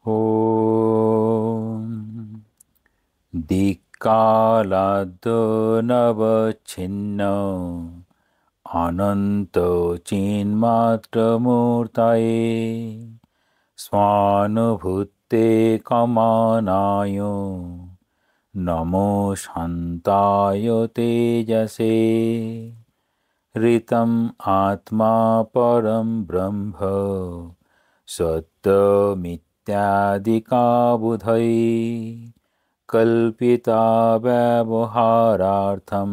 ॐ दिक्कालाद्नवच्छिन्न अनन्तचिन्मात्रमूर्तये स्वानुभूते कमानाय नमो शान्ताय तेजसे ऋतम् आत्मा परं ब्रह्म सत्यमित्यादिका बुधैः कल्पिता व्यवहारार्थं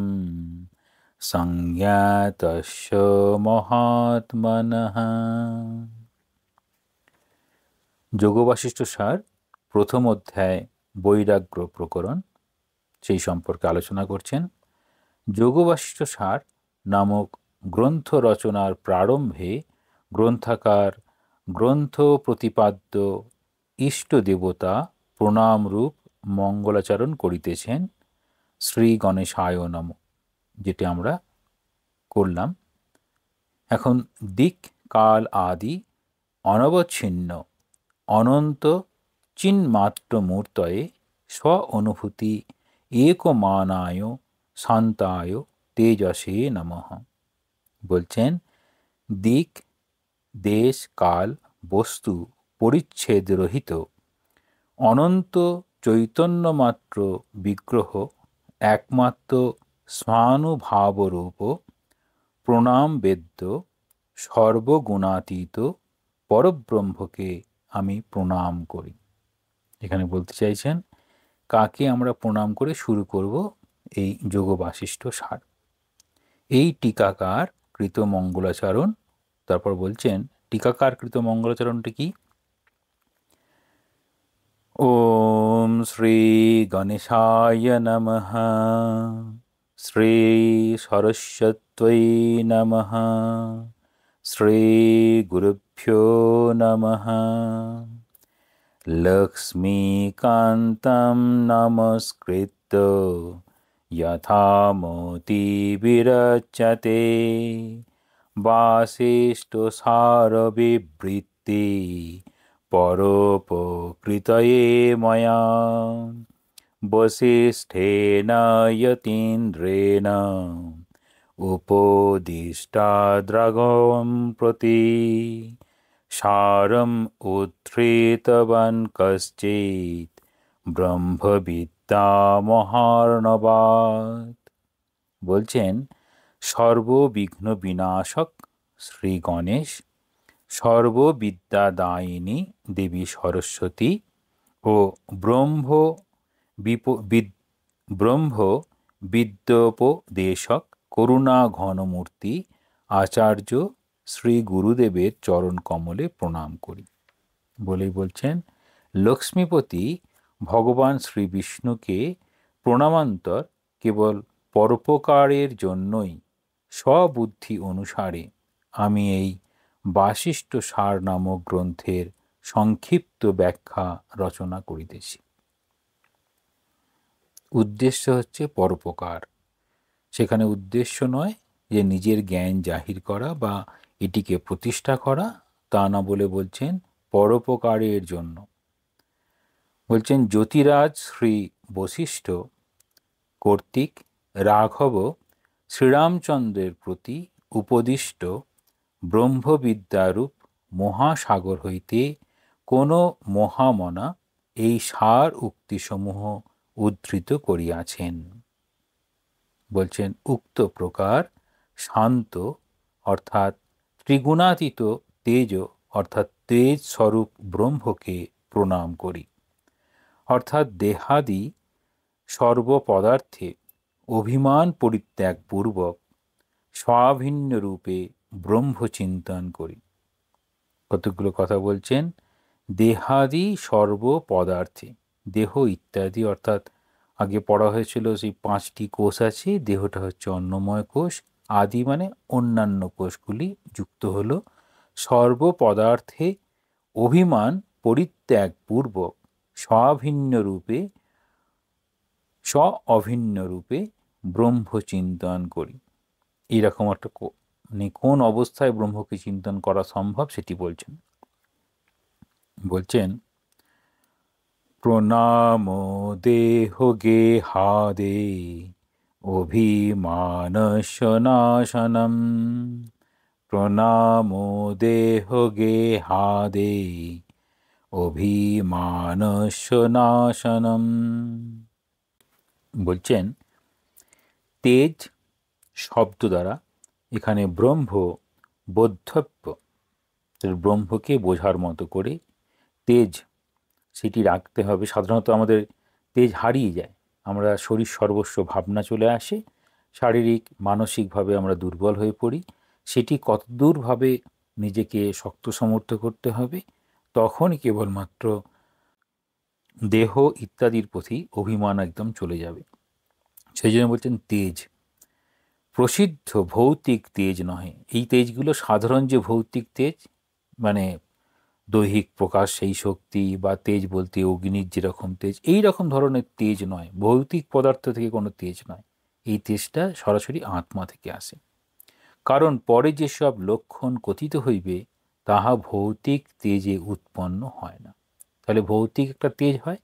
संज्ञातस्य महात्मनः। যোগবাশিষ্ঠ সার প্রথম অধ্যায় বৈরাগ্য প্রকরণ সেই সম্পর্কে আলোচনা করছেন। যোগবাশিষ্ঠ সার নামক গ্রন্থ রচনার প্রারম্ভে গ্রন্থাকার গ্রন্থ প্রতিপাদ্য ইষ্ট দেবতা প্রণামরূপ মঙ্গলাচরণ করিতেছেন। শ্রী গণেশায় নমঃ, যেটি আমরা করলাম। এখন দিক কাল আদি অনবচ্ছিন্ন অনন্ত চিন্মাত্র মূর্তয়ে স্ব অনুভূতি একমানায় শান্তায় তেজসে নমঃ। বলছেন, দিক দেশ কাল বস্তু পরিচ্ছেদ রহিত অনন্ত চৈতন্যমাত্র বিগ্রহ একমাত্র স্বানুভাবরূপ প্রণাম বেদ্য সর্বগুণাতীত পরব্রহ্মকে আমি প্রণাম করি। এখানে বলতে চাইছেন কাকে আমরা প্রণাম করে শুরু করব এই যোগবাশিষ্ঠ সার। এই টিকাকার কৃত মঙ্গলাচরণ, তারপর বলছেন টিকাকার কৃত মঙ্গলাচরণটি কি? ওম শ্রী গণেশায় নমঃ, শ্রী সরস্বত্যৈ নমঃ, শ্রী গুরুভ্যো নমঃ। লক্ষ্মীকান্तं নমস্কৃত্য যথামতি বিরচ্যতে বাসিষ্ঠসারবিবৃত্তি পরোপকৃতয়ে ময়া বশিষ্ঠেন যতীন্দ্রেণ উপদিষ্টাদ্রগं প্রতি সারম উদ্ধৃতবান কশ্চিৎ ব্রহ্মবিদ্যা মহার্ণবাৎ। বলছেন, সর্ববিঘ্ন বিনাশক শ্রী গণেশ, সর্ববিদ্যাদায়িনী দেবী সরস্বতী ও ব্রহ্ম বিদ্যোপদেশক করুণা ঘনমূর্তি আচার্য শ্রী গুরুদেবের চরণ কমলে প্রণাম করি। বলেই বলছেন, লক্ষ্মীপতি ভগবান শ্রী বিষ্ণুকে প্রণামান্তর কেবল পরোপকারের জন্যই স্ববুদ্ধি অনুসারে আমি এই বাশিষ্ঠ সার নামক গ্রন্থের সংক্ষিপ্ত ব্যাখ্যা রচনা করিতেছি। উদ্দেশ্য হচ্ছে পরোপকার। সেখানে উদ্দেশ্য নয় যে নিজের জ্ঞান জাহির করা বা এটিকে প্রতিষ্ঠা করা, তা না বলে বলছেন পরোপকারের জন্য। বলছেন, জ্যোতিরাজ শ্রী বশিষ্ঠ কর্তৃক রাঘব শ্রীরামচন্দ্রের প্রতি উপদিষ্ট ব্রহ্মবিদ্যারূপ মহাসাগর হইতে কোনো মহামনা এই সার উক্তিসমূহ উদ্ধৃত করিয়াছেন। বলছেন, উক্ত প্রকার শান্ত অর্থাৎ ত্রিগুণাতীত তেজ অর্থাৎ তেজ স্বরূপ ব্রহ্মকে প্রণাম করি। অর্থাৎ দেহাদি সর্বপদার্থে অভিমান পরিত্যাগপূর্বক স্বাভিন্ন রূপে ব্রহ্মচিন্তন করি। কতগুলো কথা বলছেন, দেহাদি সর্বপদার্থে, দেহ ইত্যাদি অর্থাৎ আগে পড়া হয়েছিল সেই 5টি কোষ আছে, দেহটা হচ্ছে অন্নময় কোষ, আদি মানে অন্যান্য কোষগুলি যুক্ত হলো সর্বপদার্থে অভিমান পরিত্যাগপূর্বক স্বাভিন্ন রূপে অভিন্ন রূপে ব্রহ্মচিন্তন করি। এইরকম একটা কোন অবস্থায় ব্রহ্মকে চিন্তন করা সম্ভব সেটি বলছেন। প্রণামো দেহ গেহাদে অভিমানস্য নাশনম। প্রণামো দেহ গেহাদে অভিমানস্য নাশনম। বলছেন তেজ শব্দ দ্বারা এখানে ব্রহ্ম বোদ্ধব্য, ব্রহ্মকে বোঝার মতো করে তেজ সেটি রাখতে হবে। সাধারণত আমাদের তেজ হারিয়ে যায়, আমরা শরীর সর্বস্ব ভাবনা চলে আসে, শারীরিক মানসিকভাবে আমরা দুর্বল হয়ে পড়ি। সেটি কতদূরভাবে নিজেকে শক্ত সমর্থ করতে হবে, তখন কেবলমাত্র দেহ ইত্যাদির প্রতি অভিমান একদম চলে যাবে। সেই জন্য বলছেন তেজ প্রসিদ্ধ ভৌতিক তেজ নহে। এই তেজগুলো সাধারণ যে ভৌতিক তেজ, মানে দৈহিক প্রকাশ সেই শক্তি, বা তেজ বলতে অগ্নির যেরকম তেজ, এই রকম ধরনের তেজ নয়, ভৌতিক পদার্থ থেকে কোনো তেজ নয়। এই তেজটা সরাসরি আত্মা থেকে আসে। কারণ পরে যেসব লক্ষণ কথিত হইবে তাহা ভৌতিক তেজে উৎপন্ন হয় না। তাহলে ভৌতিক একটা তেজ হয়,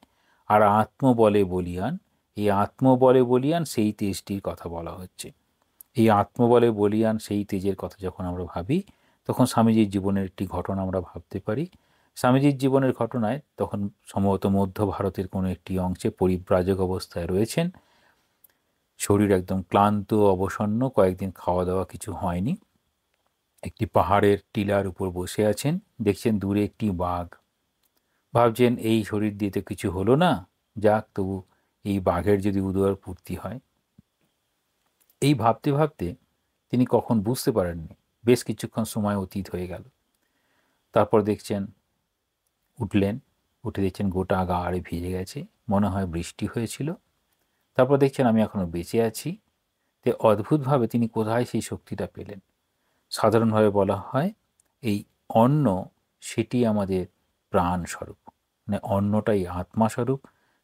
আর আত্মবলে বলিয়ান, এই আত্মবলে বলিয়ান সেই তেজটির কথা বলা হচ্ছে। এই আত্মবলে বলিয়ান সেই তেজের কথা যখন আমরা ভাবি, তখন স্বামীজির জীবনের একটি ঘটনা আমরা ভাবতে পারি। স্বামীজির জীবনের ঘটনায় তখন সম্ভবত মধ্য ভারতের কোনো একটি অংশে পরিব্রাজক অবস্থায় রয়েছেন, শরীর একদম ক্লান্ত অবসন্ন, কয়েকদিন খাওয়া দাওয়া কিছু হয়নি। একটি পাহাড়ের টিলার উপর বসে আছেন, দেখছেন দূরে একটি বাঘ। ভাবছেন এই শরীর দিয়ে তো কিছু হলো না, যাক তবু এই বাঘের যদি উদর পূর্তি হয়। এই ভাবতে ভাবতে তিনি কখন বুঝতে পারেননি, বেশ কিছুক্ষণ সময় অতীত হয়ে গেল। তারপর দেখছেন উঠলেন, উঠে দেখছেন গোটা গা আড়ে ভিজে গেছে, মনে হয় বৃষ্টি হয়েছিল। তারপর দেখছেন আমি এখনো বেঁচে আছি। তে অদ্ভুতভাবে তিনি কোথায় সেই শক্তিটা পেলেন? সাধারণভাবে বলা হয় এই অন্ন সেটি আমাদের প্রাণ স্বরূপ, মানে অন্নটাই আত্মা স্বরূপ।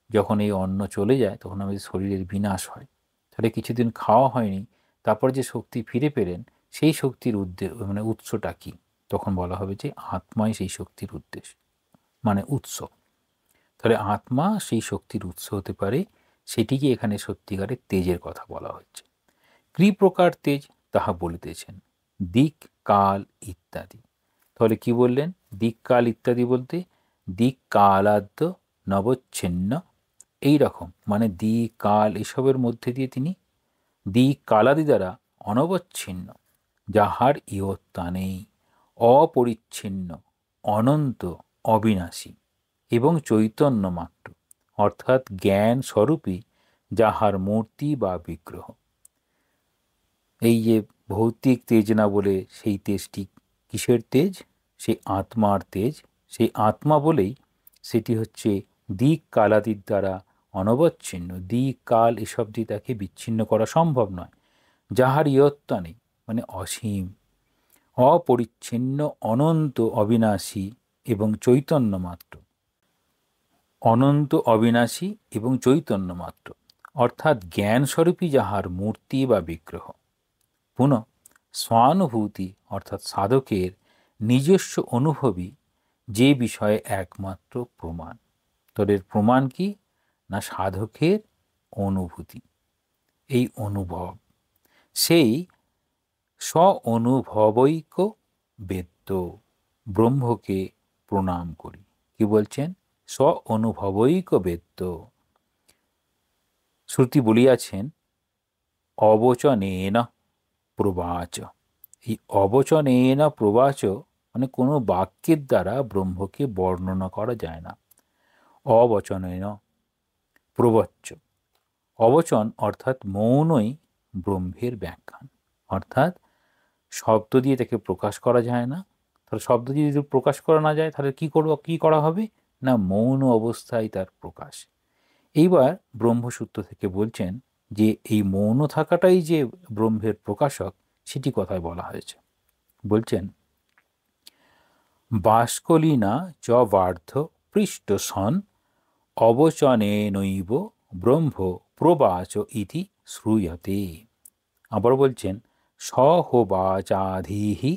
যখন এই অন্ন চলে যায় তখন আমাদের শরীরের বিনাশ হয়। তাহলে কিছুদিন খাওয়া হয়নি, তারপর যে শক্তি ফিরে পেলেন, সেই শক্তির মানে উৎসটা কি? তখন বলা হবে যে আত্মাই সেই শক্তির উদ্দেশ্য, মানে উৎস। তাহলে আত্মা সেই শক্তির উৎস হতে পারে, সেটিকে এখানে সত্যিকারের তেজের কথা বলা হচ্ছে। কি প্রকার তেজ তাহা বলিতেছেন, দিক কাল ইত্যাদি। তাহলে কি বললেন? দিক কাল ইত্যাদি বলতে দিক কালাদ্য নবচ্ছিন্ন, এই রকম, মানে দিক কাল এসবের মধ্যে দিয়ে তিনি দিক কালাদি দ্বারা অনবচ্ছিন্ন, যাহার ইয়ত্তা নেই, অপরিচ্ছিন্ন, অনন্ত, অবিনাশী এবং চৈতন্য মাত্র, অর্থাৎ জ্ঞান স্বরূপী, যাহার মূর্তি বা বিগ্রহ। এই যে ভৌতিক তেজ না বলে সেই তেজটি কিসের তেজ? সেই আত্মার তেজ। সেই আত্মা বলেই সেটি হচ্ছে দিক কালাদির দ্বারা অনবচ্ছিন্ন। দিক কাল এসব দিয়ে তাকে বিচ্ছিন্ন করা সম্ভব নয়। যাহার ইয়ত্তা নেই, মানে অসীম, অপরিচ্ছিন্ন, অনন্ত, অবিনাশী এবং চৈতন্য মাত্র। অনন্ত, অবিনাশী এবং চৈতন্য মাত্র, অর্থাৎ জ্ঞানস্বরূপী যাহার মূর্তি বা বিগ্রহ। পুনঃ স্বানুভূতি অর্থাৎ সাধকের নিজস্ব অনুভবই যে বিষয়ে একমাত্র প্রমাণ। তোদের প্রমাণ কি? না সাধকের অনুভূতি, এই অনুভব। সেই স্ব অনুভবৈক বেদ্য ব্রহ্মকে প্রণাম করি। কি বলছেন? স্ব অনুভবৈক বেদ্য। শ্রুতি বলিয়াছেন অবচনেন প্রবাচ। এই অবচনেন প্রবাচ মানে কোনো বাক্যের দ্বারা ব্রহ্মকে বর্ণনা করা যায় না। অবচনেন প্রবচ্চ, অবচন অর্থাৎ মৌনই ব্রহ্মের ব্যাখ্যান, অর্থাৎ শব্দ দিয়ে তাকে প্রকাশ করা যায় না। তাহলে শব্দ দিয়ে যদি প্রকাশ করা না যায়, তাহলে কি করা হবে? না মৌন অবস্থায় তার প্রকাশ। এইবার ব্রহ্মসূত্র থেকে বলছেন যে এই মৌন থাকাটাই যে ব্রহ্মের প্রকাশক, সেটি কথায় বলা হয়েছে। বলছেন বাষ্কলীনা চ বার্ধ পৃষ্ঠ সন অবচনেনৈব ব্রহ্ম প্রবাচ ইতি শ্রূয়তে। আবার বলছেন সহোবাচাধিহি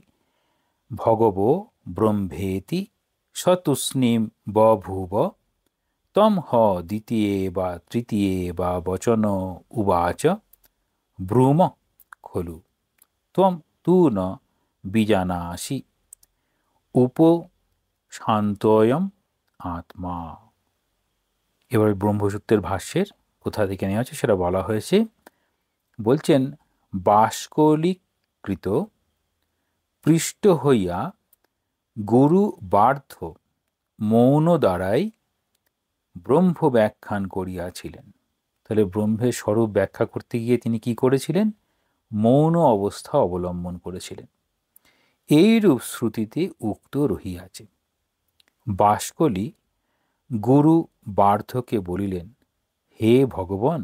ভগবো ব্রহ্মেতি সতুষ্ণীম বভুব তম হ দ্বিতীয়ে বা তৃতীয়ে বা বচন উবাচ ব্রূম খলু ত্বম তু ন বিজানাসি উপশান্তয়ম আত্মা। এবার ব্রহ্মসূত্রের ভাষ্যের কোথা থেকে নেওয়া আছে সেটা বলা হয়েছে। বলছেন, বাষ্কলীকৃত পৃষ্ঠ হইয়া গুরু বার্ধ মৌন দ্বারাই ব্রহ্ম ব্যাখ্যান করিয়াছিলেন। তাহলে ব্রহ্মের স্বরূপ ব্যাখ্যা করতে গিয়ে তিনি কি করেছিলেন? মৌন অবস্থা অবলম্বন করেছিলেন। এইরূপ শ্রুতিতে উক্ত রহিয়াছে। বাষ্কলী গুরু বার্ধকে বলিলেন, হে ভগবান,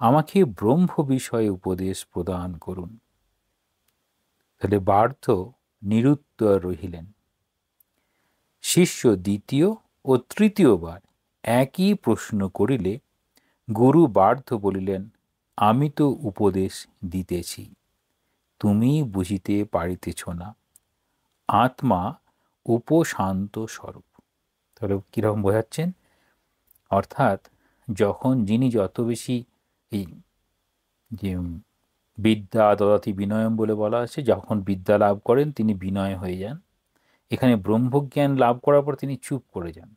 আমাকে ব্রহ্ম বিষয়ে উপদেশ প্রদান করুন। তাহলে বার্ধ নিরুত্তর রহিলেন। শিষ্য দ্বিতীয় ও তৃতীয়বার একই প্রশ্ন করিলে গুরু বার্ধ বলিলেন, আমি তো উপদেশ দিতেছি, তুমি বুঝিতে পারিতেছ না। আত্মা উপশান্ত স্বরূপ। তাহলে কীরকম বোঝাচ্ছেন? অর্থাৎ যখন যিনি যত বেশি এই যে বিদ্যা দদাতি বিনয়ম বলে বলা আছে, যখন বিদ্যা লাভ করেন তিনি বিনয় হয়ে যান। এখানে ব্রহ্মজ্ঞান লাভ করার পর তিনি চুপ করে যান,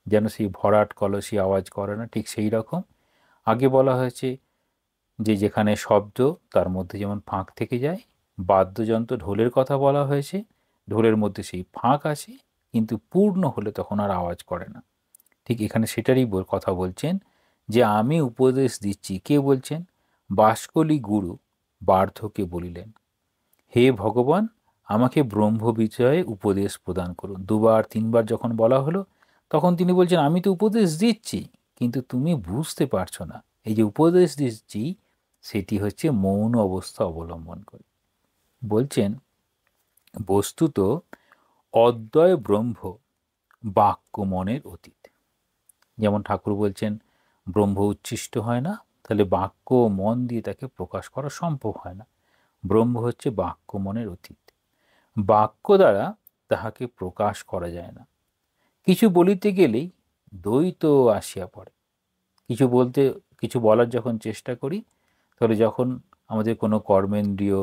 যেন সেই ভরাট কলসি আওয়াজ করে না, ঠিক সেই রকম। আগে বলা হয়েছে যে যেখানে শব্দ তার মধ্যে যেমন ফাঁক থেকে যায়, বাদ্যযন্ত্র ঢোলের কথা বলা হয়েছে, ঢোলের মধ্যে সেই ফাঁক আছে কিন্তু পূর্ণ হলে তখন আর আওয়াজ করে না। ঠিক এখানে সেটারই কথা বলছেন যে আমি উপদেশ দিচ্ছি। কে বলছেন? বাষ্কলী গুরু বার্ধকে বলিলেন, হে ভগবান, আমাকে ব্রহ্ম বিষয়ে উপদেশ প্রদান করুন। দুবার তিনবার যখন বলা হলো তখন তিনি বলছেন, আমি তো উপদেশ দিচ্ছি কিন্তু তুমি বুঝতে পারছো না। এই যে উপদেশ দিচ্ছি সেটি হচ্ছে মৌন অবস্থা অবলম্বন করে। বলছেন, বস্তুত অদ্বয় ব্রহ্ম বাক্য মনের অতীত। যেমন ঠাকুর বলছেন ব্রহ্ম উচ্ছিষ্ট হয় না, তাহলে বাক্য মন দিয়ে তাকে প্রকাশ করা সম্ভব হয় না। ব্রহ্ম হচ্ছে বাক্য মনের অতীত। বাক্য দ্বারা তাহাকে প্রকাশ করা যায় না। কিছু বলিতে গেলেই দ্বৈত আসিয়া পড়ে। কিছু বলার যখন চেষ্টা করি, তাহলে যখন আমাদের কোনো কর্মেন্দ্রিয়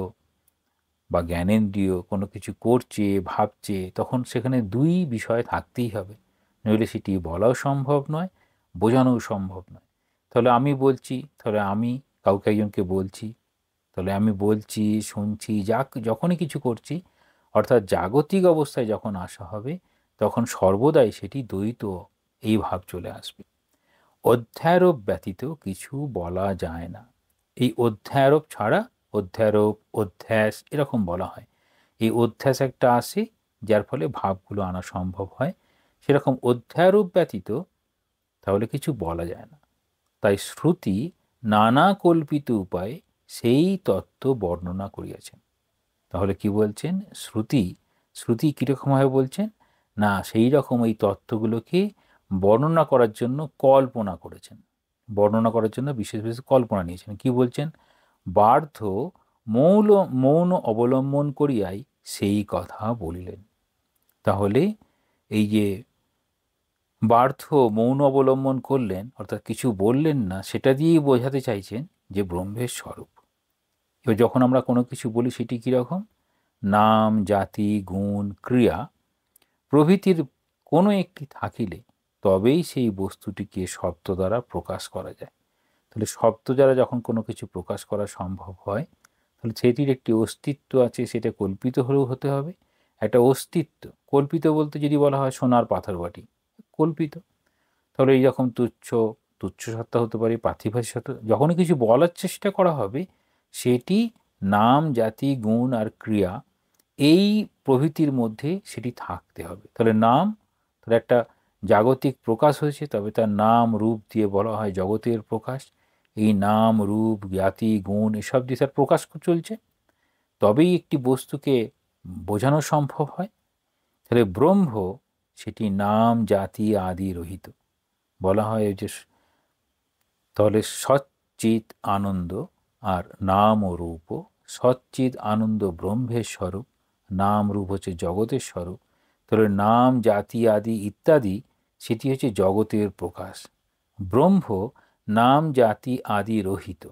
বা জ্ঞানেন্দ্রিয় কোনো কিছু করছে ভাবছে, তখন সেখানে দুই বিষয় থাকতেই হবে, নইলে সেটি বলাও সম্ভব নয়, বোঝানোও সম্ভব নয়। তাহলে আমি বলছি, তাহলে আমি কাউকে একজনকে বলছি, তাহলে আমি বলছি শুনছি, যখনই কিছু করছি, অর্থাৎ জাগতিক অবস্থায় যখন আসা হবে তখন সর্বদাই সেটি দ্বৈত এই ভাব চলে আসবে। অধ্যারোপ ব্যতীত কিছু বলা যায় না। এই অধ্যারোপ ছাড়া, অধ্যারোপ অধ্যাস এরকম বলা হয়, এই অধ্যাস একটা আসে যার ফলে ভাবগুলো আনা সম্ভব হয়। সেরকম অধ্যারোপ ব্যতীত তাহলে কিছু বলা যায় না। তাই শ্রুতি নানা কল্পিত উপায়ে সেই তত্ত্ব বর্ণনা করিয়াছেন। তাহলে কি বলছেন? শ্রুতি কীরকমভাবে বলছেন না, সেই রকম এই তত্ত্বগুলোকে বর্ণনা করার জন্য কল্পনা করেছেন, বর্ণনা করার জন্য বিশেষ বিশেষ কল্পনা নিয়েছেন। কি বলছেন? বার্ধ মৌন অবলম্বন করিয়াই সেই কথা বলিলেন। তাহলে এই যে বার্ধ মৌন অবলম্বন করলেন, অর্থাৎ কিছু বললেন না, সেটা দিয়েই বোঝাতে চাইছেন যে ব্রহ্মের স্বরূপ। এবার যখন আমরা কোনো কিছু বলি সেটি কীরকম? নাম, জাতি, গুণ, ক্রিয়া প্রভৃতির কোনো একটি থাকিলে তবেই সেই বস্তুটিকে শব্দ দ্বারা প্রকাশ করা যায়। তাহলে শব্দ দ্বারা যখন কোনো কিছু প্রকাশ করা সম্ভব হয়, তাহলে সেটির একটি অস্তিত্ব আছে, সেটা কল্পিত হলেও হতে হবে। একটা অস্তিত্ব কল্পিত বলতে যদি বলা হয় সোনার পাথর বাটি, কল্পিত। তাহলে এই রকম তুচ্ছ সত্তা হতে পারে, পার্থিবাসী সত্তা, যখনই কিছু বলার চেষ্টা করা হবে সেটি নাম, জাতি, গুণ আর ক্রিয়া এই প্রভৃতির মধ্যে সেটি থাকতে হবে। তাহলে নাম, তাহলে একটা জাগতিক প্রকাশ হয়েছে, তবে তার নাম রূপ দিয়ে বলা হয় জগতের প্রকাশ। এই নাম, রূপ, জ্ঞাতি, গুণ এসব দিয়ে তার প্রকাশ চলছে, তবেই একটি বস্তুকে বোঝানো সম্ভব হয়। তাহলে ব্রহ্ম সেটি নাম, জাতি আদি রহিত। বলা হয় যে তাহলে সচ্চিৎ আনন্দ আর নাম ও রূপ। সচ্চিৎ আনন্দ ব্রহ্মের স্বরূপ, নাম রূপ হচ্ছে জগতের স্বরূপ। তাহলে নাম, জাতি আদি ইত্যাদি সেটি হচ্ছে জগতের প্রকাশ। ব্রহ্ম নাম জাতি আদি রহিত,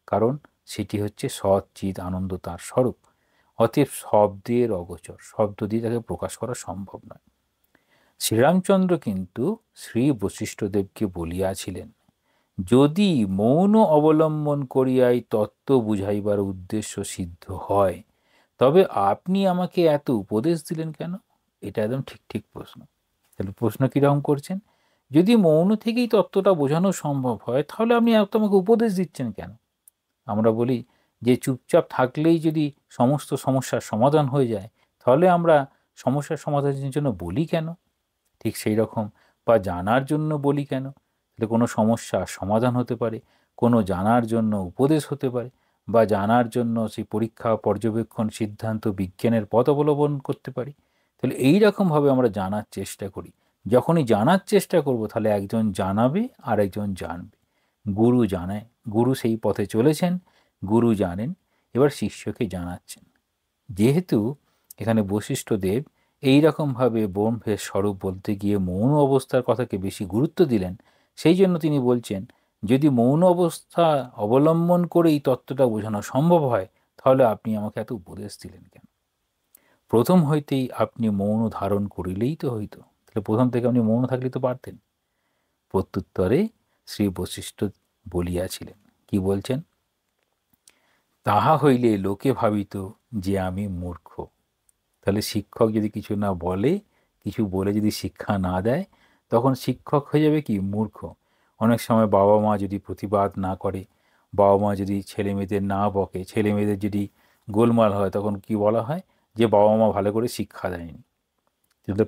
কারণ সেটি হচ্ছে সচ্চিৎ আনন্দ তার স্বরূপ। অতএব শব্দের অগোচর, শব্দ দিয়ে তাকে প্রকাশ করা সম্ভব নয়। শ্রীরামচন্দ্র কিন্তু শ্রী বশিষ্ঠদেবকে বলিয়াছিলেন, যদি মৌন অবলম্বন করিয়াই তত্ত্ব বুঝাইবার উদ্দেশ্য সিদ্ধ হয়, তবে আপনি আমাকে এত উপদেশ দিলেন কেন? এটা একদম ঠিক ঠিক প্রশ্ন। তাহলে প্রশ্ন কীরকম করছেন? যদি মৌন থেকেই তত্ত্বটা বোঝানো সম্ভব হয়, তাহলে আপনি এত আমাকে উপদেশ দিচ্ছেন কেন? আমরা বলি যে চুপচাপ থাকলেই যদি সমস্ত সমস্যার সমাধান হয়ে যায়, তাহলে আমরা সমস্যার সমাধানের জন্য বলি কেন? ঠিক সেই রকম, বা জানার জন্য বলি কেন? তাহলে কোনো সমস্যার সমাধান হতে পারে, কোনো জানার জন্য উপদেশ হতে পারে, বা জানার জন্য সেই পরীক্ষা পর্যবেক্ষণ সিদ্ধান্ত বিজ্ঞানের পথ অবলম্বন করতে পারি। তাহলে এই রকমভাবে আমরা জানার চেষ্টা করি। যখনই জানার চেষ্টা করব, তাহলে একজন জানাবে আর একজন জানবে। গুরু জানায়, গুরু সেই পথে চলেছেন, গুরু জানেন, এবার শিষ্যকে জানাচ্ছেন। যেহেতু এখানে বশিষ্ঠদেব এই রকমভাবে ব্রহ্মের স্বরূপ বলতে গিয়ে মৌন অবস্থার কথাকে বেশি গুরুত্ব দিলেন, সেই জন্য তিনি বলছেন, যদি মৌন অবস্থা অবলম্বন করে এই তত্ত্বটা বোঝানো সম্ভব হয়, তাহলে আপনি আমাকে এত উপদেশ দিলেন কেন? প্রথম হইতেই আপনি মৌন ধারণ করিলেই তো হইতো। তাহলে প্রথম থেকে আপনি মৌন থাকলেই তো পারতেন। প্রত্যুত্তরে শ্রী বশিষ্ঠ বলিয়াছিলেন, কি বলছেন? তাহা হইলে লোকে ভাবিত যে আমি মূর্খ। তাহলে শিক্ষক যদি কিছু না বলে, কিছু বলে যদি শিক্ষা না দেয়, তখন শিক্ষক হয়ে যাবে কি? মূর্খ। অনেক সময় বাবা মা যদি প্রতিবাদ না করে, বাবা মা যদি ছেলে মেয়েদের না বকে, ছেলে মেয়েদের যদি গোলমাল হয়, তখন কি বলা হয়? যে বাবা মা ভালো করে শিক্ষা দেয়নি। তাহলে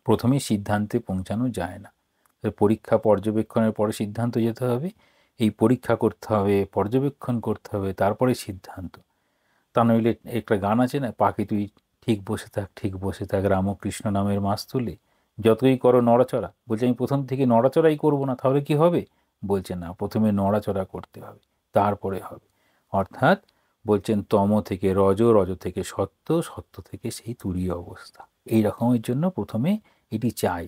প্রথমেই সিদ্ধান্তে পৌঁছানো যায় না। পরীক্ষা পর্যবেক্ষণের পরে সিদ্ধান্ত যেতে হবে, এই পরীক্ষা করতে হবে, পর্যবেক্ষণ করতে হবে, তারপরে সিদ্ধান্ত। তা নইলে একটা গান আছে না, পাখি তুই ঠিক বসে থাক, ঠিক বসে থাক, রামকৃষ্ণ নামের মাছ তুলে যতই করো নড়াচড়া। বলছে আমি প্রথম থেকে নড়াচড়াই করব না, তাহলে কি হবে? বলছে না, প্রথমে নড়াচড়া করতে হবে, তারপরে হবে। অর্থাৎ বলছেন তম থেকে রজ, রজ থেকে সত্য, সত্য থেকে সেই তুরীয় অবস্থা। এই রকমের জন্য প্রথমে এটি চাই।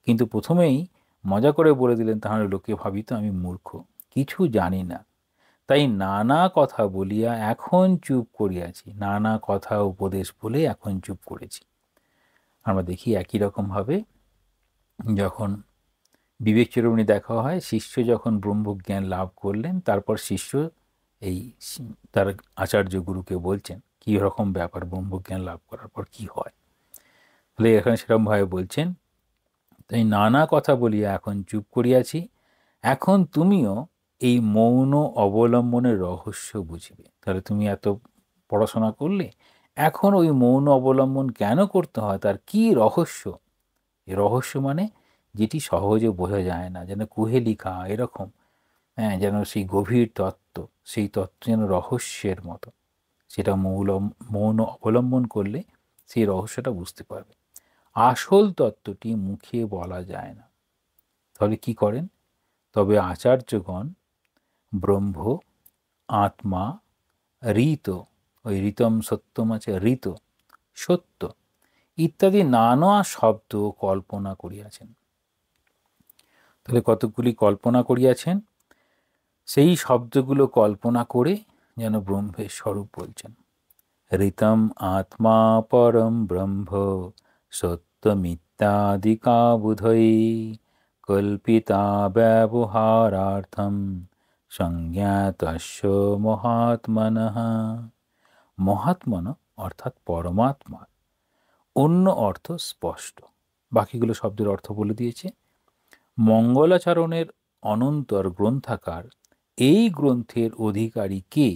কিন্তু প্রথমেই মজা করে বলে দিলেন, তাহলে লোকে ভাবিত আমি মূর্খ, কিছু জানি না, তাই নানা কথা বলিয়া এখন চুপ করিয়াছি। নানা কথা উপদেশ বলে এখন চুপ করেছি। আমরা দেখি একই রকমভাবে যখন বিবেক চূড়ামণি দেখা হয়, শিষ্য যখন ব্রহ্মজ্ঞান লাভ করলেন, তারপর শিষ্য এই তার আচার্য গুরুকে বলছেন কী রকম ব্যাপার, ব্রহ্মজ্ঞান লাভ করার পর কি হয়। তাহলে এখানে সেরকমভাবে বলছেন, তাই নানা কথা বলিয়া এখন চুপ করিয়াছি, এখন তুমিও এই মৌন অবলম্বনের রহস্য বুঝবে। তাহলে তুমি এত পড়াশোনা করলে, এখন ওই মৌন অবলম্বন কেন করতে হয়, তার কি রহস্য? এই রহস্য মানে যেটি সহজে বোঝা যায় না, যেন কুহেলিকা এরকম, হ্যাঁ, যেন সেই গভীর তত্ত্ব, সেই তত্ত্ব যেন রহস্যের মতো। সেটা মৌন অবলম্বন করলে সেই রহস্যটা বুঝতে পারবে। আসল তত্ত্বটি মুখে বলা যায় না। তাহলে কি করেন? তবে আচার্যগণ ব্রহ্ম, আত্মা, ঋত, ওই ঋতম সত্যম আছে, ঋত সত্য ইত্যাদি নানা শব্দ কল্পনা করিয়াছেন। তাহলে কতকগুলি কল্পনা করিয়াছেন, সেই শব্দগুলো কল্পনা করে যেন ব্রহ্মের স্বরূপ বলছেন। ঋতম আত্মা পরম ব্রহ্ম সত্যমিত্যাদিকা বুধৈ কল্পিতা ব্যবহারার্থম সংজ্ঞাতস্য মহাত্মনঃ। মহাত্মন অর্থাৎ পরমাত্মা, অন্য অর্থ স্পষ্ট। বাকিগুলো শব্দের অর্থ বলে দিয়েছে। মঙ্গলাচরণের অনন্তর গ্রন্থাকার এই গ্রন্থের অধিকারী কে,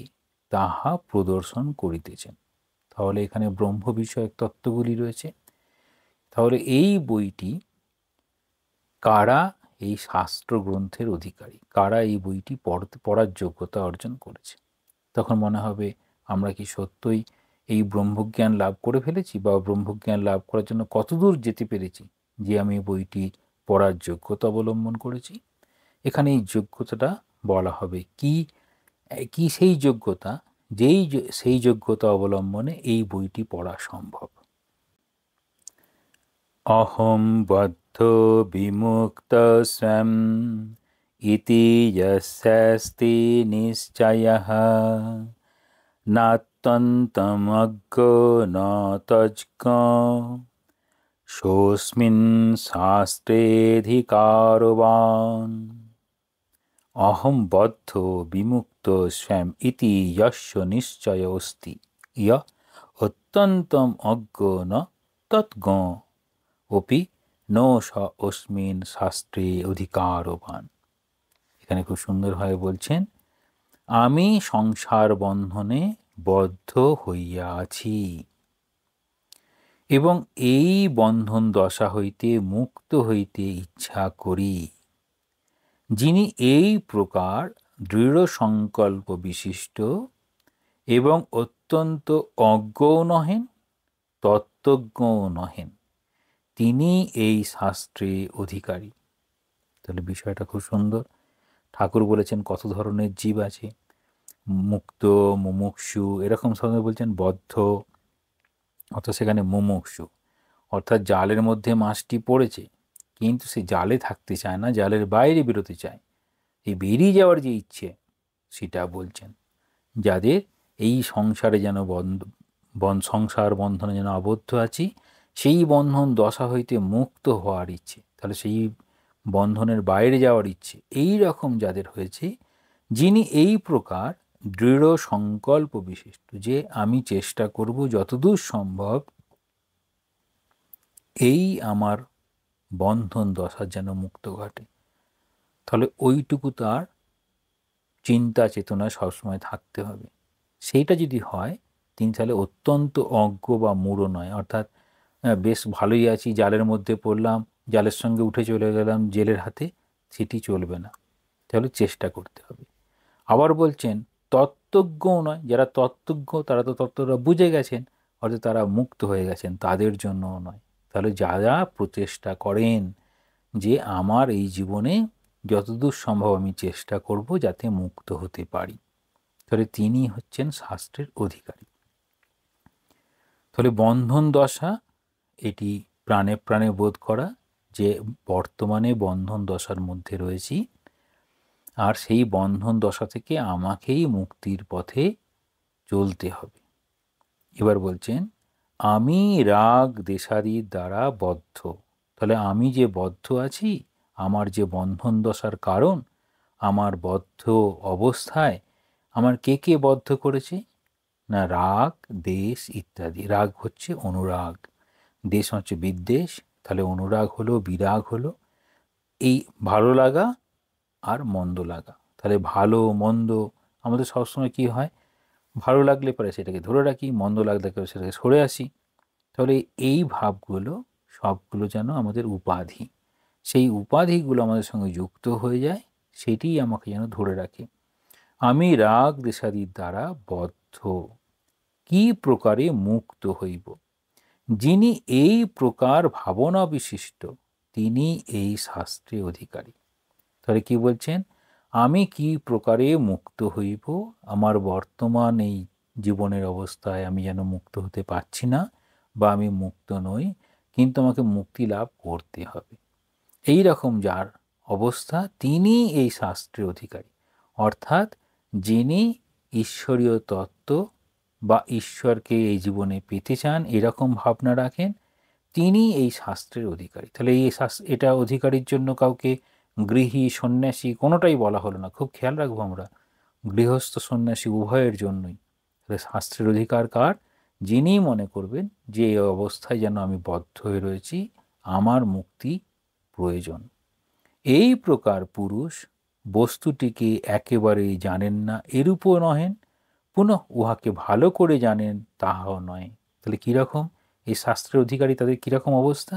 তাহা প্রদর্শন করিতেছেন। তাহলে এখানে ব্রহ্ম বিষয়ক তত্ত্বগুলি রয়েছে। তাহলে এই বইটি কারা, এই শাস্ত্র গ্রন্থের অধিকারী কারা, এই বইটি পড়ার যোগ্যতা অর্জন করেছে। তখন মনে হবে আমরা কি সত্যই এই ব্রহ্মজ্ঞান লাভ করে ফেলেছি, বা ব্রহ্মজ্ঞান লাভ করার জন্য কতদূর যেতে পেরেছি যে আমি বইটি পড়ার যোগ্যতা অবলম্বন করেছি। এখানে এই যোগ্যতাটা বলা হবে কি, কি সেই যোগ্যতা, সেই যোগ্যতা অবলম্বনে এই বইটি পড়া সম্ভব। অহম বদ বদ্ধো বিমুক্ত স্বয়ং ইতি যস্যাস্তি নিশ্চয়ঃ নাত্যন্তমজ্ঞো ন তজ্জ্ঞো সোऽস্মিन् শাস্ত্রেऽধিকারবান। অহং বদ্ধ বিমুক্ত স্বয়ং ইতি যস্য নিশ্চয়োऽস্তি ইয় অত্যন্তম অজ্ঞ ন তজ্জ্ঞ অপি ন স অস্মিন শাস্ত্রে অধিকারবান। এখানে খুব সুন্দরভাবে বলছেন, আমি সংসার বন্ধনে বদ্ধ হইয়া আছি এবং এই বন্ধন দশা হইতে মুক্ত হইতে ইচ্ছা করি। যিনি এই প্রকার দৃঢ় সংকল্প বিশিষ্ট এবং অত্যন্ত অজ্ঞও নহেন, তত্ত্বজ্ঞও নহেন, তিনি এই শাস্ত্রে অধিকারী। তাহলে বিষয়টা খুব সুন্দর। ঠাকুর বলেছেন কত ধরনের জীব আছে, মুক্ত, মুমুক্ষু, এরকম সময় বলছেন বদ্ধ, অর্থাৎ সেখানে মুমুক্ষু, অর্থাৎ জালের মধ্যে মাছটি পড়েছে কিন্তু সে জালে থাকতে চায় না, জালের বাইরে বেরোতে চায়, এই বেরিয়ে যাওয়ার যে ইচ্ছে সেটা বলছেন। যাদের এই সংসারে যেন সংসার বন্ধনে যেন আবদ্ধ আছি, সেই বন্ধন দশা হইতে মুক্ত হওয়ার ইচ্ছে, তাহলে সেই বন্ধনের বাইরে যাওয়ার ইচ্ছে এই রকম যাদের হয়েছে, যিনি এই প্রকার দৃঢ় সংকল্প বিশিষ্ট, যে আমি চেষ্টা করব যতদূর সম্ভব এই আমার বন্ধন দশার যেন মুক্ত ঘটে, তাহলে ওইটুকু তার চিন্তা চেতনা সবসময় থাকতে হবে। সেইটা যদি হয়, তিনি তাহলে অত্যন্ত অজ্ঞ বা মূঢ় নয়, অর্থাৎ বেশ ভালোই আছি, জালের মধ্যে পড়লাম, জালের সঙ্গে উঠে চলে গেলাম জেলের হাতে, সেটি চলবে না, তাহলে চেষ্টা করতে হবে। আবার বলছেন তত্ত্বজ্ঞও নয়, যারা তত্ত্বজ্ঞ তারা তো তত্ত্বটা বুঝে গেছেন, অর্থাৎ তারা মুক্ত হয়ে গেছেন, তাদের জন্যও নয়। তাহলে যারা প্রচেষ্টা করেন যে আমার এই জীবনে যতদূর সম্ভব আমি চেষ্টা করব যাতে মুক্ত হতে পারি, তাহলে তিনি হচ্ছেন শাস্ত্রের অধিকারী। তাহলে বন্ধন দশা, এটি প্রাণে প্রাণে বোধ করা যে বর্তমানে বন্ধন দশার মধ্যে রয়েছি, আর সেই বন্ধন দশা থেকে আমাকেই মুক্তির পথে চলতে হবে। এবার বলছেন আমি রাগ দেশাদির দ্বারা বদ্ধ, তাহলে আমি যে বদ্ধ আছি, আমার যে বন্ধন দশার কারণ, আমার বদ্ধ অবস্থায় আমার কে কে বদ্ধ করেছে না, রাগ, দেশ ইত্যাদি। রাগ হচ্ছে অনুরাগ, দেশ হচ্ছে বিদ্বেষ, তাহলে অনুরাগ হলো, বিরাগ হলো এই ভালো লাগা আর মন্দ লাগা। তাহলে ভালো মন্দ আমাদের সবসময় কি হয়, ভালো লাগলে পরে সেটাকে ধরে রাখি, মন্দ লাগলে পরে সেটাকে সরে আসি। তাহলে এই ভাবগুলো সবগুলো যেন আমাদের উপাধি, সেই উপাধিগুলো আমাদের সঙ্গে যুক্ত হয়ে যায়, সেটি আমাকে যেন ধরে রাখে। আমি রাগ দেশাদির দ্বারা বদ্ধ, কি প্রকারে মুক্ত হইব? যিনি এই প্রকার ভাবনা বিশিষ্ট, তিনি এই শাস্ত্রে অধিকারী। তাহলে কি বলছেন, আমি কি প্রকারে মুক্ত হইব? আমার বর্তমান এই জীবনের অবস্থায় আমি যেন মুক্ত হতে পারছি না, বা আমি মুক্ত নই, কিন্তু আমাকে মুক্তি লাভ করতে হবে, এই রকম যার অবস্থা, তিনি এই শাস্ত্রের অধিকারী। অর্থাৎ যিনি ঈশ্বরীয় তত্ত্ব বা ঈশ্বরকে এই জীবনে পেতে চান, এরকম ভাবনা রাখেন, তিনি এই শাস্ত্রের অধিকারী। তাহলে এই এটা অধিকারীর জন্য কাউকে গৃহী সন্ন্যাসী কোনোটাই বলা হলো না, খুব খেয়াল রাখবো আমরা, গৃহস্থ সন্ন্যাসী উভয়ের জন্যই। তাহলে শাস্ত্রের অধিকার কার? যিনি মনে করবেন যে এই অবস্থায় যেন আমি বদ্ধ হয়ে রয়েছি, আমার মুক্তি প্রয়োজন। এই প্রকার পুরুষ বস্তুটিকে একেবারেই জানেন না, এরূপও নহেন, পুনঃ উহাকে ভালো করে জানেন তাহাও নয়। তাহলে কীরকম এই শাস্ত্রের অধিকারী, তাদের কীরকম অবস্থা?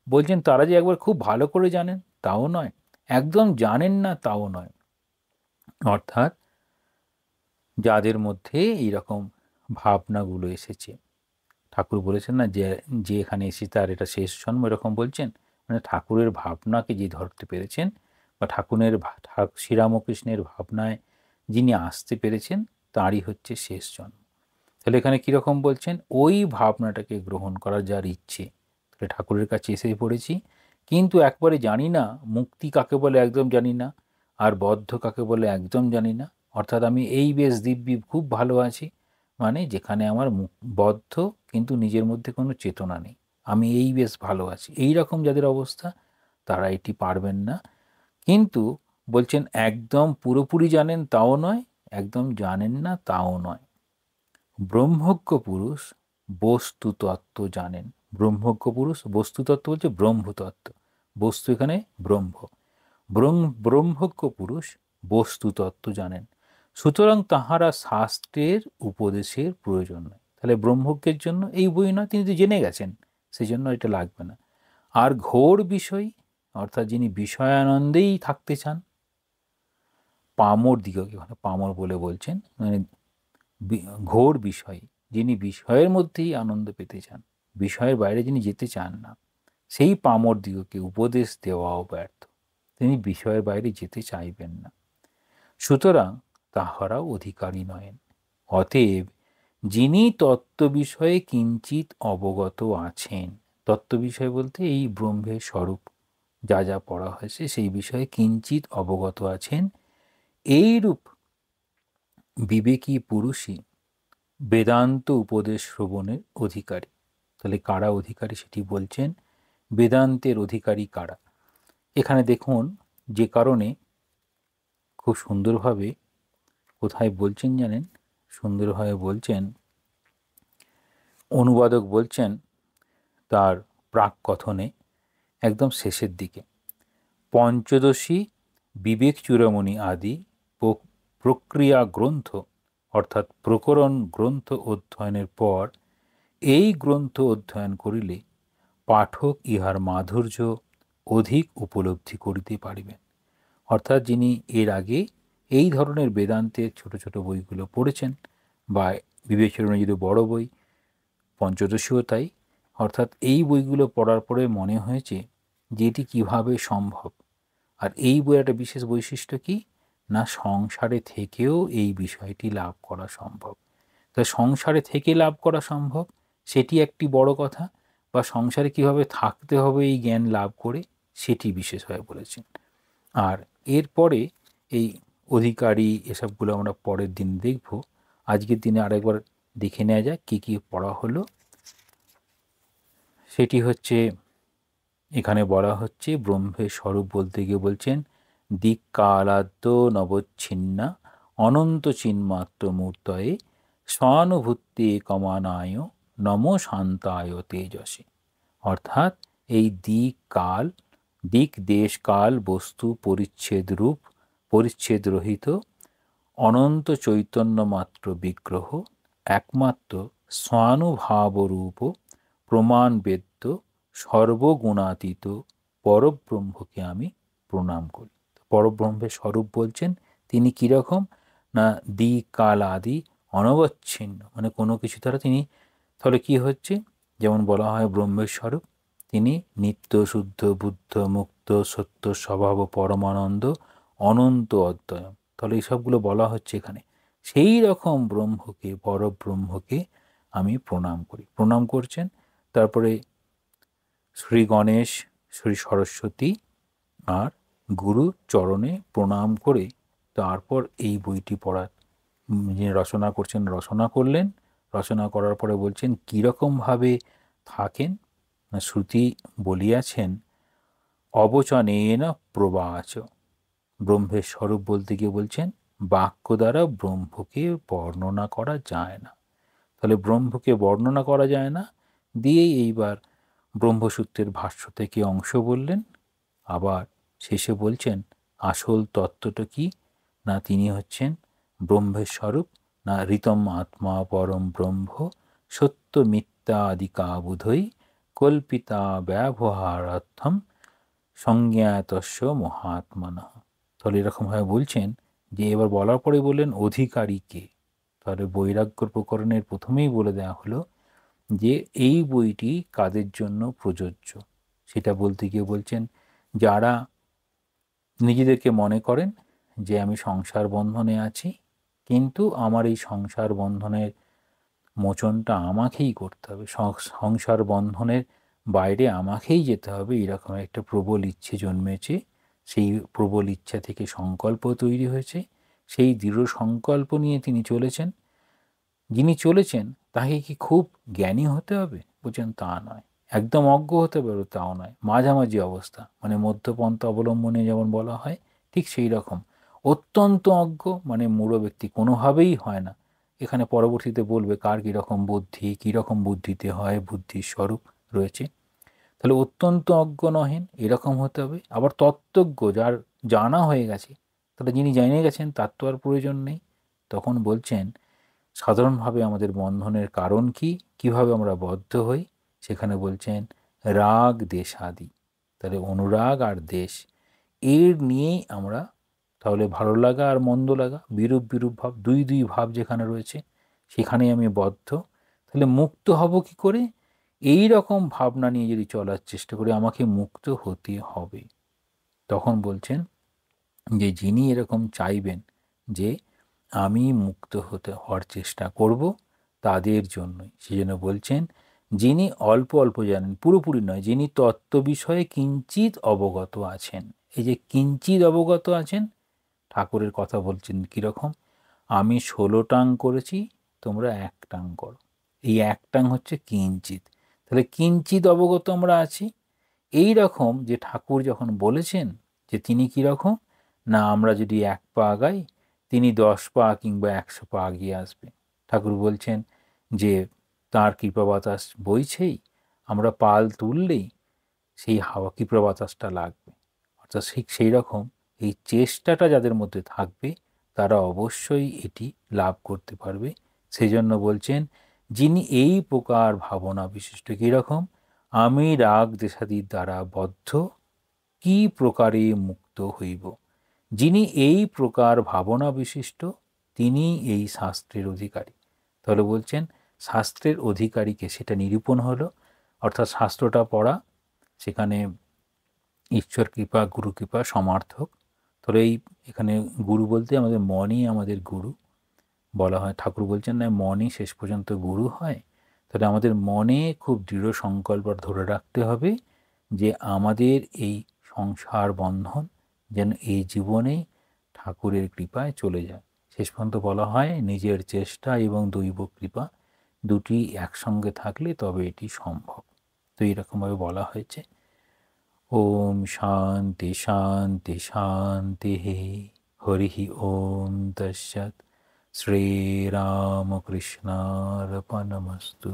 বলছেন তারা যে একবার খুব ভালো করে জানেন তাও নয়, একদম জানেন না তাও নয়। অর্থাৎ যাদের মধ্যে এইরকম ভাবনাগুলো এসেছে, ঠাকুর বলেছেন না যে এখানে এসে তার এটা শেষ জন্ম, এরকম বলছেন, মানে ঠাকুরের ভাবনাকে যে ধরতে পেরেছেন, বা ঠাকুরের শ্রীরামকৃষ্ণের ভাবনায় যিনি আসতে পেরেছেন, তারই হচ্ছে শেষ জন্ম। তাহলে এখানে কীরকম বলছেন, ওই ভাবনাটাকে গ্রহণ করার যার ইচ্ছে, তাহলে ঠাকুরের কাছে এসে পড়েছি, কিন্তু একবারে জানি না মুক্তি কাকে বলে একদম জানি না, আর বদ্ধ কাকে বলে একদম জানি না। অর্থাৎ আমি এই বেশ দিব্যি খুব ভালো আছি, মানে যেখানে আমার বদ্ধ কিন্তু নিজের মধ্যে কোনো চেতনা নেই, আমি এই বেশ ভালো আছি, এই রকম যাদের অবস্থা তারা এটি পারবেন না। কিন্তু বলছেন একদম পুরোপুরি জানেন তাও নয়, একদম জানেন না তাও নয়। ব্রহ্মজ্ঞ পুরুষ বস্তুতত্ত্ব জানেন। ব্রহ্মজ্ঞ পুরুষ বস্তুতত্ত্ব বলছে ব্রহ্মতত্ত্ব, বস্তু এখানে ব্রহ্ম। ব্রহ্মজ্ঞ পুরুষ বস্তুতত্ত্ব জানেন, সুতরাং তাহারা শাস্ত্রের উপদেশের প্রয়োজন নয়। তাহলে ব্রহ্মজ্ঞের জন্য এই বই নয়, তিনি তো জেনে গেছেন, সেই জন্য এটা লাগবে না। আর ঘোর বিষয় অর্থাৎ যিনি বিষয়ানন্দেই থাকতে চান, পামর দিগকে পামর বলে বলছেন, মানে ঘোর বিষয়, যিনি বিষয়ের মধ্যেই আনন্দ পেতে চান, বিষয়ের বাইরে যিনি যেতে চান না, সেই পামর দিগকে উপদেশ দেওয়াও ব্যর্থ, তিনি বিষয়ের বাইরে যেতে চাইবেন না, সুতরাং তাহারাও অধিকারী নয়েন। অতএব যিনি তত্ত্ব বিষয়ে কিঞ্চিত অবগত আছেন, তত্ত্ব বিষয় বলতে এই ব্রহ্মের স্বরূপ যা যা পড়া হয়েছে সেই বিষয়ে কিঞ্চিত অবগত আছেন, এইরূপ বিবেকী পুরুষই বেদান্ত উপদেশ শ্রবণের অধিকারী। তাহলে কারা অধিকারী সেটি বলছেন, বেদান্তের অধিকারী কারা। এখানে দেখুন যে কারণে খুব সুন্দরভাবে কোথায় বলছেন জানেন, সুন্দরভাবে বলছেন, অনুবাদক বলছেন তার প্রাক কথনে একদম শেষের দিকে, পঞ্চদশী বিবেক চূড়ামণি আদি প্রক্রিয়া গ্রন্থ অর্থাৎ প্রকরণ গ্রন্থ অধ্যয়নের পর এই গ্রন্থ অধ্যয়ন করিলে পাঠক ইহার মাধুর্য অধিক উপলব্ধি করিতে পারিবেন। অর্থাৎ যিনি এর আগে এই ধরনের বেদান্তের ছোট ছোট বইগুলো পড়েছেন, বা বিবেক চূড়ামণি যদি বড় বই, পঞ্চদশীও তাই, অর্থাৎ এই বইগুলো পড়ার পরে মনে হয়েছে যে এটি কীভাবে সম্ভব। আর এই বইয়ের একটা বিশেষ বৈশিষ্ট্য কি না, সংসারে থেকেও এই বিষয়টি লাভ করা সম্ভব। তো সংসারে থেকে লাভ করা সম্ভব সেটি একটি বড় কথা, বা সংসারে কিভাবে থাকতে হবে এই জ্ঞান লাভ করে সেটি বিশেষভাবে বলেছেন। আর এরপরে এই অধিকারী এসবগুলো আমরা পরের দিন দেখব। আজকের দিনে আরেকবার দেখে নেওয়া যাক কী কী পড়া হলো। সেটি হচ্ছে এখানে বলা হচ্ছে ব্রহ্মের স্বরূপ বলতে গিয়ে বলছেন, দিক্কালাদ্য নবচ্ছিন্না অনন্ত চিন্মাত্র মূর্তয়ে স্বানুভূতি কমানায় নম শান্তায় তেজসে। অর্থাৎ এই দিক কাল, দিক দেশ কাল বস্তু পরিচ্ছেদ রূপ পরিচ্ছেদ রহিত অনন্ত চৈতন্য মাত্র বিগ্রহ একমাত্র স্বানুভাবরূপ প্রমাণ বেদ্য সর্বগুণাতীত পরব্রহ্মকে আমি প্রণাম করি। পরব্রহ্মের স্বরূপ বলছেন তিনি কীরকম না, দিক কাল আদি অনবচ্ছিন্ন, মানে কোনো কিছু দ্বারা তিনি, তাহলে কি হচ্ছে, যেমন বলা হয় ব্রহ্মের স্বরূপ তিনি নিত্য শুদ্ধ বুদ্ধ মুক্ত সত্য স্বভাব পরমানন্দ অনন্ত অদ্বয়, তাহলে এইসবগুলো বলা হচ্ছে এখানে। সেই রকম ব্রহ্মকে, পরব্রহ্মকে আমি প্রণাম করি, প্রণাম করছেন। তারপরে শ্রী গণেশ, শ্রী সরস্বতী আর গুরু চরণে প্রণাম করে তারপর এই বইটি পড়ার যিনি রচনা করছেন রচনা করলেন। রচনা করার পরে বলছেন কীরকমভাবে থাকেন, শ্রুতি বলিয়াছেন অবচনেন প্রবাচ। ব্রহ্মের স্বরূপ বলতে গিয়ে বলছেন বাক্য দ্বারা ব্রহ্মকে বর্ণনা করা যায় না। তাহলে ব্রহ্মকে বর্ণনা করা যায় না দিয়েই এইবার ব্রহ্মসূত্রের ভাষ্য থেকে অংশ বললেন। আবার শেষে বলছেন আসল তত্ত্বটা কি না, তিনি হচ্ছেন ব্রহ্মের স্বরূপ, না ঋতম আত্মা পরম ব্রহ্ম সত্য মিথ্যা আদিকা বুধই কল্পিতা ব্যবহারার্থম সংজ্ঞাতস্য মহাত্মানা। তাহলে এরকমভাবে বলছেন যে এবার বলার পরে বললেন অধিকারী কে। তাহলে বৈরাগ্য প্রকরণের প্রথমেই বলে দেওয়া হলো যে এই বইটি কাদের জন্য প্রযোজ্য, সেটা বলতে গিয়ে বলছেন যারা নিজেদেরকে মনে করেন যে আমি সংসার বন্ধনে আছি, কিন্তু আমার এই সংসার বন্ধনের মোচনটা আমাকেই করতে হবে, সংসার বন্ধনের বাইরে আমাকেই যেতে হবে, এরকম একটা প্রবল ইচ্ছে জন্মেছে। সেই প্রবল ইচ্ছা থেকে সংকল্প তৈরি হয়েছে, সেই দৃঢ় সংকল্প নিয়ে তিনি চলেছেন। যিনি চলেছেন তাকে কি খুব জ্ঞানী হতে হবে? বলছেন তা নয়। একদম অজ্ঞ হতে পারবে তাও নয়, মাঝামাঝি অবস্থা, মানে মধ্যপন্থা অবলম্বনে যেমন বলা হয় ঠিক সেই রকম। অত্যন্ত অজ্ঞ মানে মূঢ় ব্যক্তি কোনোভাবেই হয় না। এখানে পরবর্তীতে বলবে কার কীরকম বুদ্ধি, কীরকম বুদ্ধিতে হয়, বুদ্ধির স্বরূপ রয়েছে। তাহলে অত্যন্ত অজ্ঞ নহেন এরকম হতে হবে। আবার তত্ত্বজ্ঞ, যার জানা হয়ে গেছে, তাহলে যিনি জেনে গেছেন তার তো আর প্রয়োজন নেই। তখন বলছেন সাধারণভাবে আমাদের বন্ধনের কারণ কি, কিভাবে আমরা বদ্ধ হই, সেখানে বলছেন রাগ দেশাদি। তাহলে অনুরাগ আর দেশ, এর নিয়েই আমরা, তাহলে ভালো লাগা আর মন্দ লাগা, বিরূপ বিরূপ ভাব, দুই দুই ভাব যেখানে রয়েছে সেখানেই আমি বদ্ধ। তাহলে মুক্ত হব কি করে? এই রকম ভাবনা নিয়ে যদি চলার চেষ্টা করি আমাকে মুক্ত হতে হবে। তখন বলছেন যে যিনি এরকম চাইবেন যে আমি মুক্ত হওয়ার চেষ্টা করব, তাদের জন্যই। সেজন্য বলছেন যিনি অল্প অল্প জানেন, পুরোপুরি নয়, যিনি তত্ত্ব বিষয়ে কিঞ্চিত অবগত আছেন। এই যে কিঞ্চিত অবগত আছেন, ঠাকুরের কথা বলছেন কীরকম, আমি 16 টাং করেছি, তোমরা 1 টাং করো। এই 1 টাং হচ্ছে কিঞ্চিত। তাহলে কিঞ্চিত অবগত আমরা আছি। এই রকম যে ঠাকুর যখন বলেছেন যে তিনি কীরকম, না আমরা যদি 1 পা আগাই তিনি 10 পা কিংবা 100 পা এগিয়ে আসবে। ঠাকুর বলছেন যে তাঁর কৃপা বাতাস বইছেই, আমরা পাল তুললেই সেই হাওয়া কৃপা বাতাসটা লাগবে। অর্থাৎ ঠিক সেই রকম এই চেষ্টাটা যাদের মধ্যে থাকবে তারা অবশ্যই এটি লাভ করতে পারবে। সেই জন্য বলছেন যিনি এই প্রকার ভাবনা বিশিষ্ট, কীরকম, আমি রাগ দেশাদির দ্বারা বদ্ধ, কি প্রকারে মুক্ত হইব। যিনি এই প্রকার ভাবনা বিশিষ্ট তিনি এই শাস্ত্রের অধিকারী। তাহলে বলছেন শাস্ত্রের অধিকারীকে সেটা নিরূপণ হলো, অর্থাৎ শাস্ত্রটা পড়া, সেখানে ঈশ্বর কৃপা গুরু কৃপা সমার্থক। তাহলে এখানে গুরু বলতে আমাদের মনই আমাদের গুরু বলা হয়। ঠাকুর বলছেন না মনই শেষ পর্যন্ত গুরু হয়। তাহলে আমাদের মনে খুব দৃঢ় সংকল্প ধরে রাখতে হবে যে আমাদের এই সংসার বন্ধন যেন এই জীবনে ঠাকুরের কৃপায় চলে যায়। শেষ পর্যন্ত বলা হয় নিজের চেষ্টা এবং দৈব কৃপা দুটি একসঙ্গে থাকলে তবে এটি সম্ভব। তো এইরকমভাবে বলা হয়েছে। ওম শান্তি শান্তি শান্তি। হরি ওম তৎসৎ। শ্রীরামকৃষ্ণার্পণমস্তু।